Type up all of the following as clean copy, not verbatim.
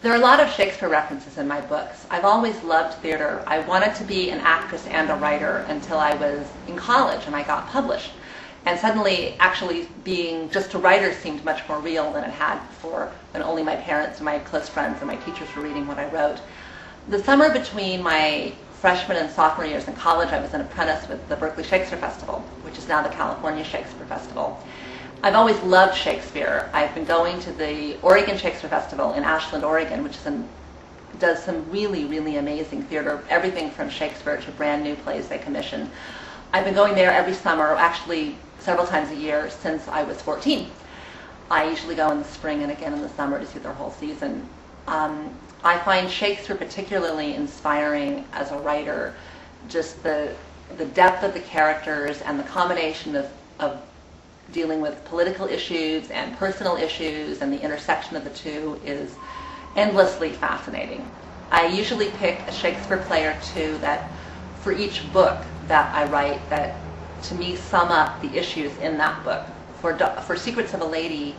There are a lot of Shakespeare references in my books. I've always loved theater. I wanted to be an actress and a writer until I was in college and I got published. And suddenly, actually being just a writer seemed much more real than it had before, when only my parents and my close friends and my teachers were reading what I wrote. The summer between my freshman and sophomore years in college, I was an apprentice with the Berkeley Shakespeare Festival, which is now the California Shakespeare Festival. I've always loved Shakespeare. I've been going to the Oregon Shakespeare Festival in Ashland, Oregon, which does some really, really amazing theater, everything from Shakespeare to brand new plays they commission. I've been going there every summer, actually several times a year since I was 14. I usually go in the spring and again in the summer to see their whole season. I find Shakespeare particularly inspiring as a writer, just the depth of the characters and the combination of dealing with political issues and personal issues, and the intersection of the two is endlessly fascinating. I usually pick a Shakespeare play or two that, for each book that I write, that to me sum up the issues in that book. For Secrets of a Lady,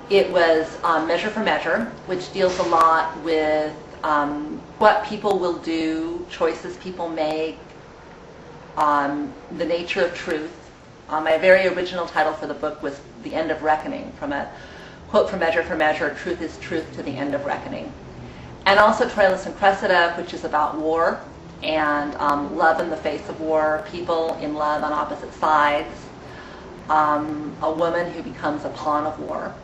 it was Measure for Measure, which deals a lot with what people will do, choices people make, the nature of truth. My very original title for the book was The End of Reckoning, from a quote from Measure for Measure, truth is truth to the end of reckoning. And also Troilus and Cressida, which is about war and love in the face of war, people in love on opposite sides, a woman who becomes a pawn of war,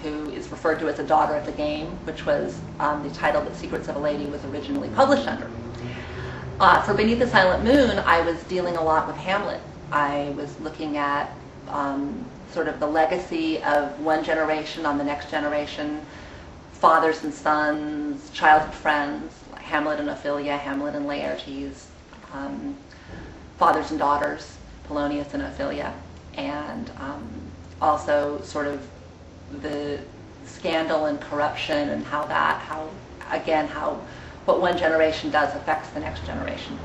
who is referred to as a daughter of the game, which was the title that Secrets of a Lady was originally published under. For Beneath the Silent Moon, I was dealing a lot with Hamlet. I was looking at sort of the legacy of one generation on the next generation, fathers and sons, childhood friends, like Hamlet and Ophelia, Hamlet and Laertes, fathers and daughters, Polonius and Ophelia, and also sort of the scandal and corruption and how what one generation does affects the next generation.